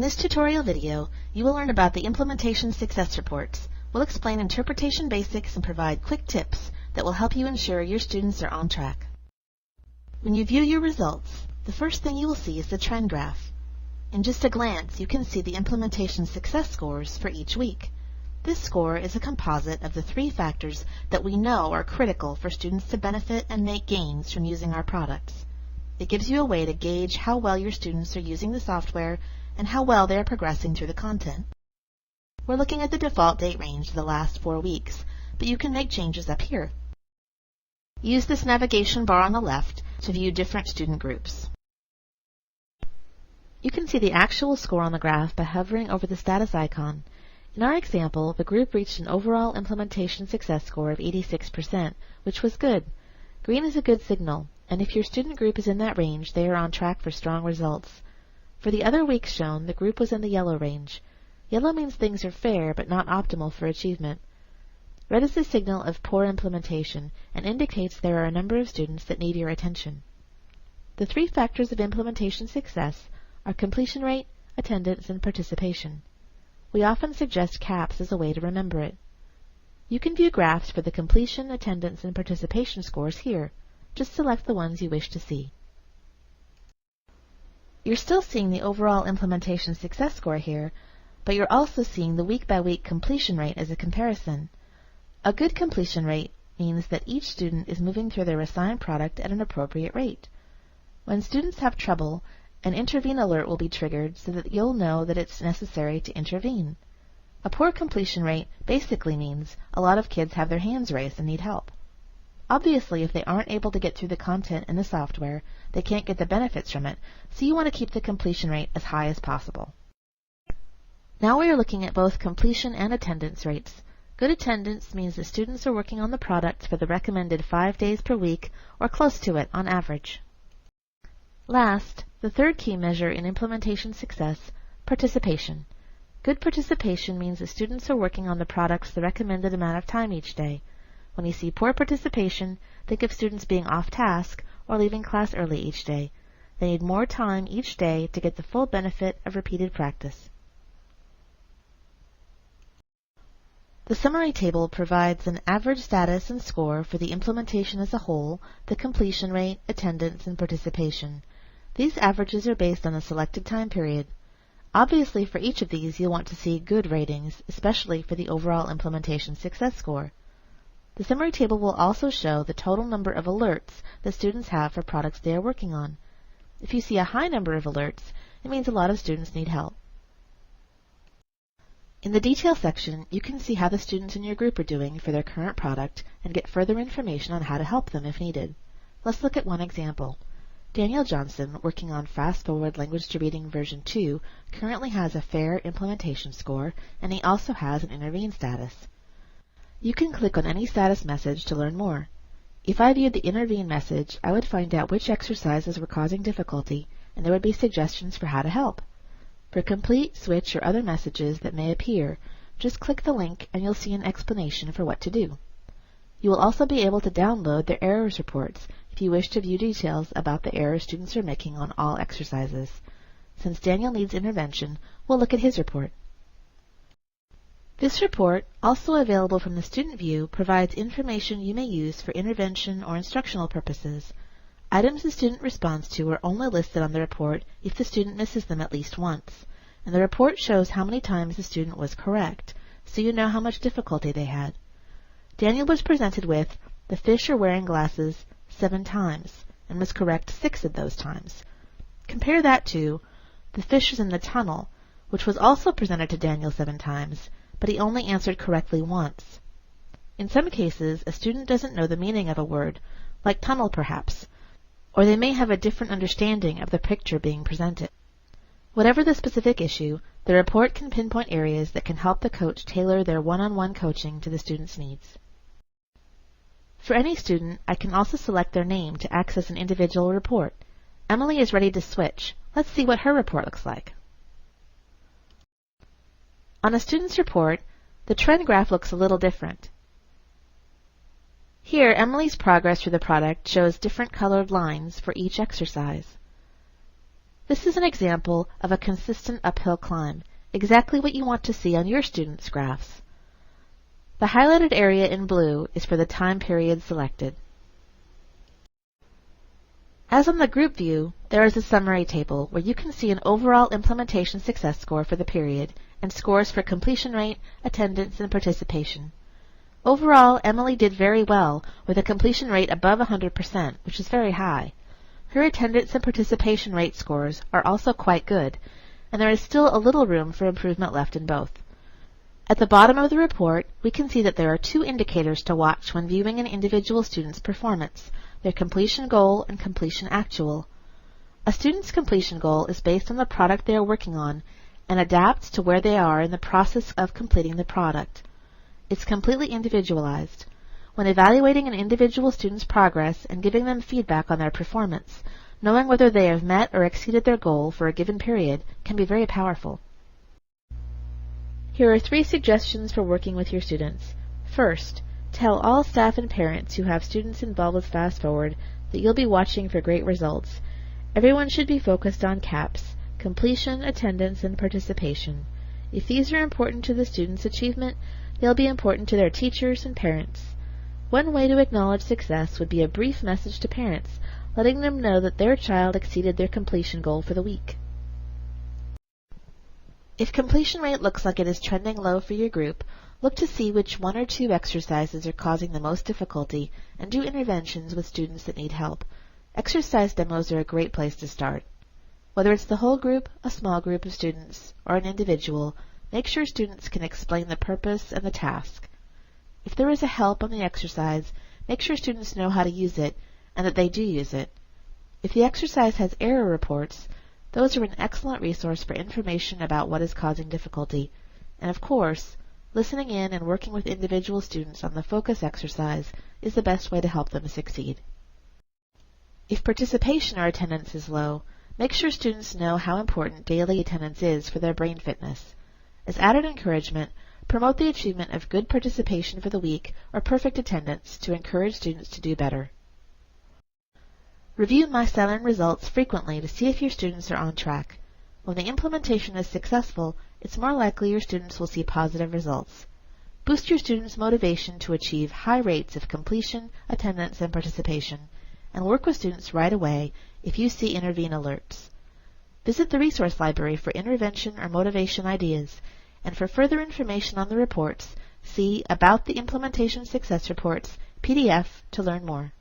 In this tutorial video, you will learn about the Implementation Success Reports. We'll explain interpretation basics and provide quick tips that will help you ensure your students are on track. When you view your results, the first thing you will see is the trend graph. In just a glance, you can see the implementation success scores for each week. This score is a composite of the 3 factors that we know are critical for students to benefit and make gains from using our products. It gives you a way to gauge how well your students are using the software and how well they are progressing through the content. We're looking at the default date range of the last 4 weeks, but you can make changes up here. Use this navigation bar on the left to view different student groups. You can see the actual score on the graph by hovering over the status icon. In our example, the group reached an overall implementation success score of 86%, which was good. Green is a good signal, and if your student group is in that range, they are on track for strong results. For the other weeks shown, the group was in the yellow range. Yellow means things are fair but not optimal for achievement. Red is the signal of poor implementation and indicates there are a number of students that need your attention. The 3 factors of implementation success are completion rate, attendance, and participation. We often suggest CAPS as a way to remember it. You can view graphs for the completion, attendance, and participation scores here. Just select the ones you wish to see. You're still seeing the overall implementation success score here, but you're also seeing the week-by-week completion rate as a comparison. A good completion rate means that each student is moving through their assigned product at an appropriate rate. When students have trouble, an intervene alert will be triggered so that you'll know that it's necessary to intervene. A poor completion rate basically means a lot of kids have their hands raised and need help. Obviously, if they aren't able to get through the content in the software, they can't get the benefits from it, so you want to keep the completion rate as high as possible. Now we are looking at both completion and attendance rates. Good attendance means that students are working on the product for the recommended 5 days per week, or close to it on average. Last, the third key measure in implementation success, participation. Good participation means that students are working on the products the recommended amount of time each day. When you see poor participation, think of students being off task or leaving class early each day. They need more time each day to get the full benefit of repeated practice. The summary table provides an average status and score for the implementation as a whole, the completion rate, attendance, and participation. These averages are based on a selected time period. Obviously, for each of these, you'll want to see good ratings, especially for the overall implementation success score. The summary table will also show the total number of alerts that students have for products they are working on. If you see a high number of alerts, it means a lot of students need help. In the detail section, you can see how the students in your group are doing for their current product and get further information on how to help them if needed. Let's look at one example. Daniel Johnson, working on Fast Forward Language to Reading version 2, currently has a fair implementation score, and he also has an intervene status. You can click on any status message to learn more. If I viewed the intervene message, I would find out which exercises were causing difficulty, and there would be suggestions for how to help. For complete, switch, or other messages that may appear, just click the link and you'll see an explanation for what to do. You will also be able to download their errors reports if you wish to view details about the errors students are making on all exercises. Since Daniel needs intervention, we'll look at his report. This report, also available from the student view, provides information you may use for intervention or instructional purposes. Items the student responds to are only listed on the report if the student misses them at least once, and the report shows how many times the student was correct, so you know how much difficulty they had. Daniel was presented with, "The fish are wearing glasses 7 times, and was correct 6 of those times." Compare that to, "The fish is in the tunnel," which was also presented to Daniel 7 times, but he only answered correctly once. In some cases, a student doesn't know the meaning of a word, like tunnel perhaps, or they may have a different understanding of the picture being presented. Whatever the specific issue, the report can pinpoint areas that can help the coach tailor their one-on-one coaching to the student's needs. For any student, I can also select their name to access an individual report. Emily is ready to switch. Let's see what her report looks like. On a student's report, the trend graph looks a little different. Here, Emily's progress through the product shows different colored lines for each exercise. This is an example of a consistent uphill climb, exactly what you want to see on your students' graphs. The highlighted area in blue is for the time period selected. As on the group view, there is a summary table where you can see an overall implementation success score for the period and scores for completion rate, attendance, and participation. Overall, Emily did very well with a completion rate above 100%, which is very high. Her attendance and participation rate scores are also quite good, and there is still a little room for improvement left in both. At the bottom of the report, we can see that there are two indicators to watch when viewing an individual student's performance: their completion goal and completion actual. A student's completion goal is based on the product they are working on and adapts to where they are in the process of completing the product. It's completely individualized. When evaluating an individual student's progress and giving them feedback on their performance, knowing whether they have met or exceeded their goal for a given period can be very powerful. Here are 3 suggestions for working with your students. First, tell all staff and parents who have students involved with FastForward that you'll be watching for great results. Everyone should be focused on CAPS, completion, attendance, and participation. If these are important to the student's achievement, they'll be important to their teachers and parents. One way to acknowledge success would be a brief message to parents, letting them know that their child exceeded their completion goal for the week. If completion rate looks like it is trending low for your group, look to see which 1 or 2 exercises are causing the most difficulty and do interventions with students that need help. Exercise demos are a great place to start. Whether it's the whole group, a small group of students, or an individual, make sure students can explain the purpose and the task. If there is a help on the exercise, make sure students know how to use it and that they do use it. If the exercise has error reports, those are an excellent resource for information about what is causing difficulty. And of course, listening in and working with individual students on the focus exercise is the best way to help them succeed. If participation or attendance is low, make sure students know how important daily attendance is for their brain fitness. As added encouragement, promote the achievement of good participation for the week or perfect attendance to encourage students to do better. Review MyScilern results frequently to see if your students are on track. When the implementation is successful, it's more likely your students will see positive results. Boost your students' motivation to achieve high rates of completion, attendance, and participation, and work with students right away if you see intervene alerts. Visit the resource library for intervention or motivation ideas, and for further information on the reports, see About the Implementation Success Reports PDF to learn more.